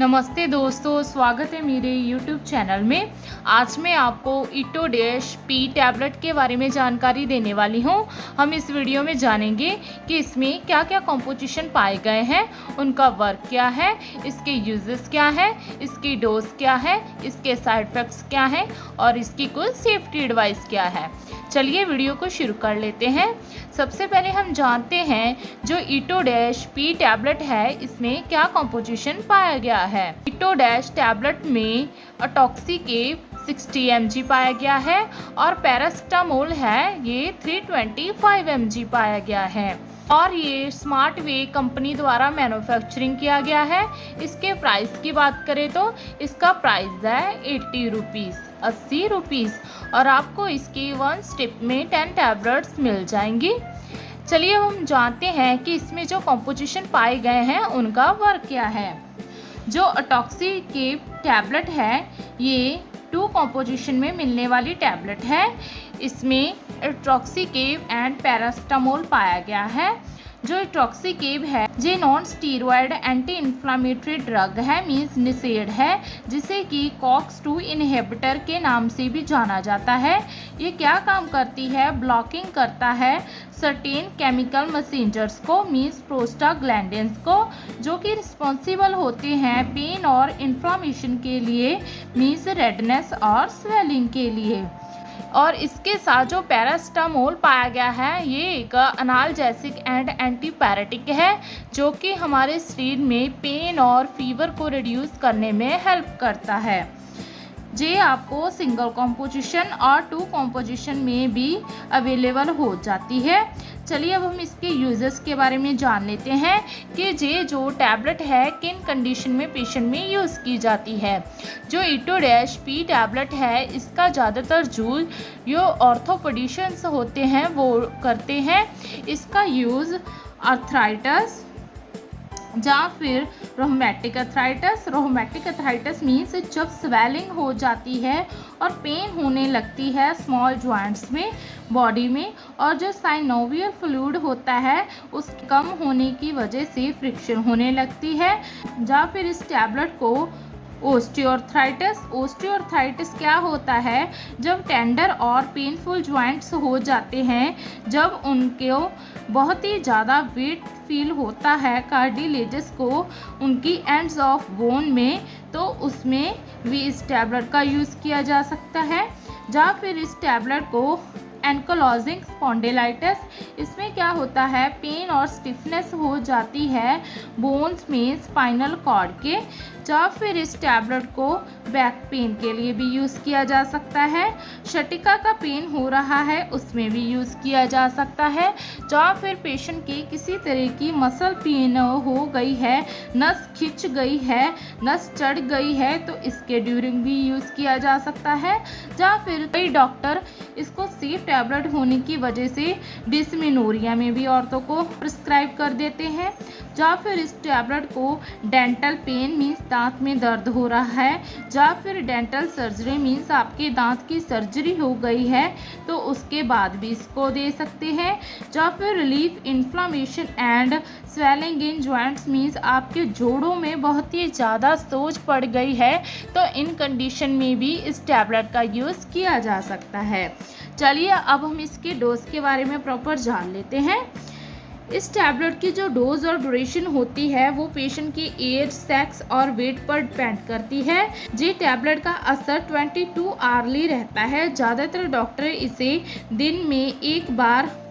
नमस्ते दोस्तों, स्वागत है मेरे YouTube चैनल में। आज मैं आपको ईटोडैश पी टैबलेट के बारे में जानकारी देने वाली हूँ। हम इस वीडियो में जानेंगे कि इसमें क्या क्या कॉम्पोजिशन पाए गए हैं, उनका वर्क क्या है, इसके यूजेस क्या है, इसकी डोज क्या है, इसके साइड इफ़ेक्ट्स क्या हैं और इसकी कुल सेफ्टी एडवाइस क्या है। चलिए वीडियो को शुरू कर लेते हैं। सबसे पहले हम जानते हैं जो ईटोडैश पी टैबलेट है, इसमें क्या कॉम्पोजिशन पाया गया है। ईटोडैश टैबलेट में अटॉक्सी के 60 mg पाया गया है और पैरास्टामोल है ये 325 mg पाया गया है और ये स्मार्ट वे कंपनी द्वारा मैन्युफैक्चरिंग किया गया है। इसके प्राइस की बात करें तो इसका प्राइस है 80 रुपीज़ और आपको इसकी 1 स्टिप में 10 टैबलेट्स मिल जाएंगी। चलिए अब हम जानते हैं कि इसमें जो कॉम्पोजिशन पाए गए हैं उनका वर्क क्या है। जो अटॉक्सी के टैबलेट है ये 2 कॉम्पोजिशन में मिलने वाली टैबलेट है। इसमें एट्रोक्सीकेव एंड पैरास्टामोल पाया गया है। जो एट्रोक्सीकेव है ये non steroid anti inflammatory drug है, मीन्स निसेड है, जिसे कि कॉक्स-2 इनहिबिटर के नाम से भी जाना जाता है। ये क्या काम करती है? ब्लॉकिंग करता है सर्टेन केमिकल मैसेंजर्स को, मीन्स प्रोस्टाग्लैंडिन्स को, जो कि रिस्पॉन्सिबल होते हैं पेन और इन्फ्लामेशन के लिए, मीन्स रेडनेस और स्वेलिंग के लिए। और इसके साथ जो पैरास्टामोल पाया गया है ये एक अनाल्जेसिक एंड एंटीपायरेटिक है, जो कि हमारे शरीर में पेन और फीवर को रिड्यूस करने में हेल्प करता है। ये आपको सिंगल कॉम्पोजिशन और 2 कॉम्पोजिशन में भी अवेलेबल हो जाती है। चलिए अब हम इसके यूजेस के बारे में जान लेते हैं कि ये जो टैबलेट है किन कंडीशन में पेशेंट में यूज़ की जाती है। जो ईटोडैश पी टैबलेट है इसका ज़्यादातर यूज जो ऑर्थोपेडिशियंस होते हैं वो करते हैं। इसका यूज़ आर्थराइटिस या फिर रोमेटिक अर्थराइटिस मीन्स जब स्वेलिंग हो जाती है और पेन होने लगती है स्मॉल जॉइंट्स में बॉडी में, और जो साइनोवियल फ्लूइड होता है उस कम होने की वजह से फ्रिक्शन होने लगती है। या फिर इस टैबलेट को ओस्टियोआर्थराइटिस क्या होता है? जब टेंडर और पेनफुल जॉइंट्स हो जाते हैं, जब उनको बहुत ही ज़्यादा वेट फील होता है कार्टिलेजेस को उनकी एंड्स ऑफ बोन में, तो उसमें भी इस टैबलेट का यूज़ किया जा सकता है। या फिर इस टैबलेट को एंकोलॉजिंग स्पॉन्डिलाइटिस, इसमें क्या होता है पेन और स्टिफनेस हो जाती है बोन्स में स्पाइनल कॉर्ड के। या फिर इस टैबलेट को बैक पेन के लिए भी यूज़ किया जा सकता है। शटिका का पेन हो रहा है उसमें भी यूज़ किया जा सकता है। या फिर पेशेंट की किसी तरह की मसल पेन हो गई है, नस खिंच गई है, नस चढ़ गई है, तो इसके ड्यूरिंग भी यूज़ किया जा सकता है। या फिर कई डॉक्टर इसको सेफ टैबलेट होने की वजह से डिस्मेनोरिया में भी औरतों को प्रिस्क्राइब कर देते हैं। या फिर इस टैबलेट को डेंटल पेन मीन्स दांत में दर्द हो रहा है, या फिर डेंटल सर्जरी मीन्स आपके दांत की सर्जरी हो गई है तो उसके बाद भी इसको दे सकते हैं। या फिर relief inflammation and swelling in joints means आपके जोड़ों में बहुत ही ज़्यादा सोज पड़ गई है, तो इन कंडीशन में भी इस टैबलेट का यूज़ किया जा सकता है। चलिए अब हम इसके डोज के बारे में प्रॉपर जान लेते हैं। इस टैबलेट की जो डोज और ड्यूरेशन होती है वो पेशेंट की एज, सेक्स और वेट पर डिपेंड करती है। ये टैबलेट का असर 22 आवर्ली रहता है। ज़्यादातर डॉक्टर इसे दिन में एक बार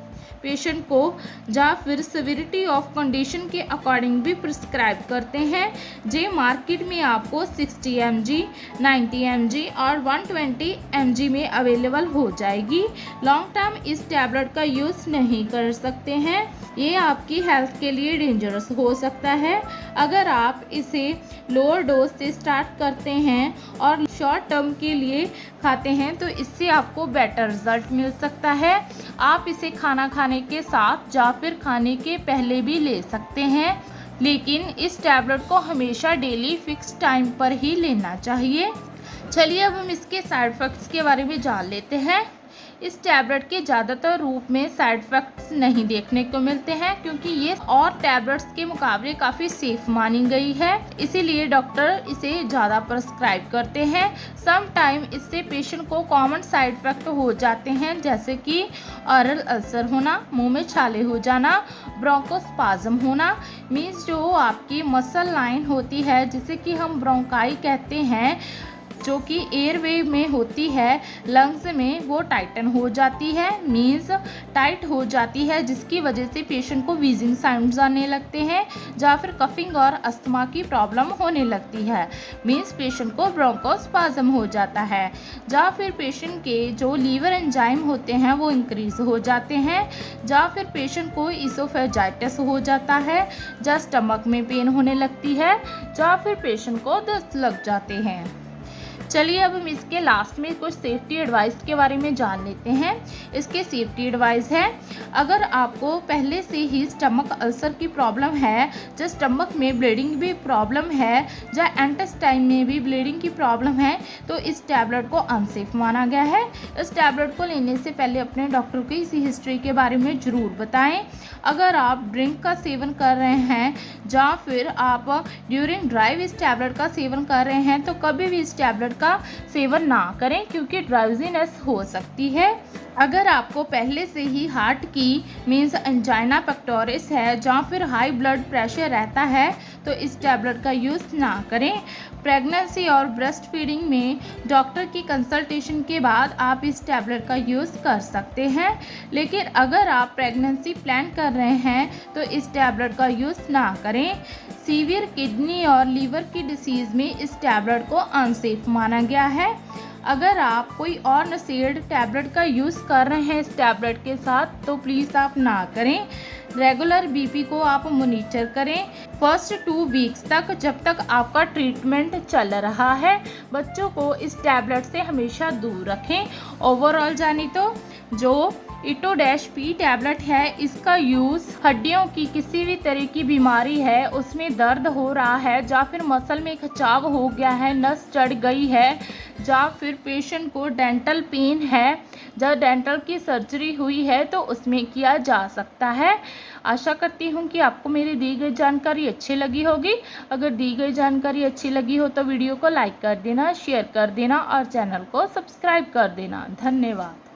पेशेंट को या फिर सिविरिटी ऑफ कंडीशन के अकॉर्डिंग भी प्रिस्क्राइब करते हैं। जे मार्केट में आपको 60 mg, 90 mg और 120 mg में अवेलेबल हो जाएगी। लॉन्ग टर्म इस टैबलेट का यूज़ नहीं कर सकते हैं, ये आपकी हेल्थ के लिए डेंजरस हो सकता है। अगर आप इसे लोअर डोज से स्टार्ट करते हैं और शॉर्ट टर्म के लिए खाते हैं तो इससे आपको बेटर रिजल्ट मिल सकता है। आप इसे खाना खाने के साथ या फिर खाने के पहले भी ले सकते हैं, लेकिन इस टैबलेट को हमेशा डेली फिक्स टाइम पर ही लेना चाहिए। चलिए अब हम इसके साइड इफ़ेक्ट्स के बारे में जान लेते हैं। इस टैबलेट के ज़्यादातर रूप में साइड इफ़ेक्ट्स नहीं देखने को मिलते हैं, क्योंकि ये और टैबलेट्स के मुकाबले काफ़ी सेफ मानी गई है, इसीलिए डॉक्टर इसे ज़्यादा प्रिस्क्राइब करते हैं। सम टाइम इससे पेशेंट को कॉमन साइड इफ़ेक्ट हो जाते हैं, जैसे कि ऑरल अल्सर होना, मुंह में छाले हो जाना, ब्रोंकोस्पाज्म होना, मीन्स जो आपकी मसल लाइन होती है जिसे कि हम ब्रोंकाई कहते हैं, जो कि एयरवे में होती है लंग्स में, वो टाइटन हो जाती है, मीन्स टाइट हो जाती है, जिसकी वजह से पेशेंट को वीजिंग साउंड्स आने लगते हैं, या फिर कफिंग और अस्थमा की प्रॉब्लम होने लगती है, मीन्स पेशेंट को ब्रोंकोस्पाज्म हो जाता है, या फिर पेशेंट के जो लीवर एंजाइम होते हैं वो इंक्रीज हो जाते हैं, या फिर पेशेंट को इसोफेजाइटिस हो जाता है, या स्टमक में पेन होने लगती है, या फिर पेशेंट को दस्त लग जाते हैं। चलिए अब हम इसके लास्ट में कुछ सेफ्टी एडवाइस के बारे में जान लेते हैं। इसके सेफ्टी एडवाइस है, अगर आपको पहले से ही स्टमक अल्सर की प्रॉब्लम है, या स्टमक में ब्लीडिंग भी प्रॉब्लम है, या इंटेस्टाइन में भी ब्लीडिंग की प्रॉब्लम है, तो इस टैबलेट को अनसेफ माना गया है। इस टैबलेट को लेने से पहले अपने डॉक्टर को इसी हिस्ट्री के बारे में ज़रूर बताएं। अगर आप ड्रिंक का सेवन कर रहे हैं, या फिर आप ड्यूरिंग ड्राइव इस टैबलेट का सेवन कर रहे हैं, तो कभी भी इस टैबलेट का सेवन ना करें, क्योंकि ड्राउजीनेस हो सकती है। अगर आपको पहले से ही हार्ट की मीन्स एंजाइना पेक्टोरिस है, या फिर हाई ब्लड प्रेशर रहता है, तो इस टैबलेट का यूज़ ना करें। प्रेगनेंसी और ब्रेस्ट फीडिंग में डॉक्टर की कंसल्टेशन के बाद आप इस टैबलेट का यूज़ कर सकते हैं, लेकिन अगर आप प्रेगनेंसी प्लान कर रहे हैं तो इस टैबलेट का यूज़ ना करें। सीवियर किडनी और लीवर की डिसीज़ में इस टैबलेट को अनसेफ माना गया है। अगर आप कोई और नसेड टैबलेट का यूज़ कर रहे हैं इस टैबलेट के साथ, तो प्लीज़ आप ना करें। रेगुलर बीपी को आप मॉनिटर करें फर्स्ट 2 वीक्स तक, जब तक आपका ट्रीटमेंट चल रहा है। बच्चों को इस टैबलेट से हमेशा दूर रखें। ओवरऑल जानी तो जो इटोडैश-पी टैबलेट है, इसका यूज़ हड्डियों की किसी भी तरह की बीमारी है, उसमें दर्द हो रहा है, या फिर मसल में खिंचाव हो गया है, नस चढ़ गई है, या फिर पेशेंट को डेंटल पेन है, या डेंटल की सर्जरी हुई है, तो उसमें किया जा सकता है। आशा करती हूँ कि आपको मेरी दी गई जानकारी अच्छी लगी होगी। अगर दी गई जानकारी अच्छी लगी हो तो वीडियो को लाइक कर देना, शेयर कर देना और चैनल को सब्सक्राइब कर देना। धन्यवाद।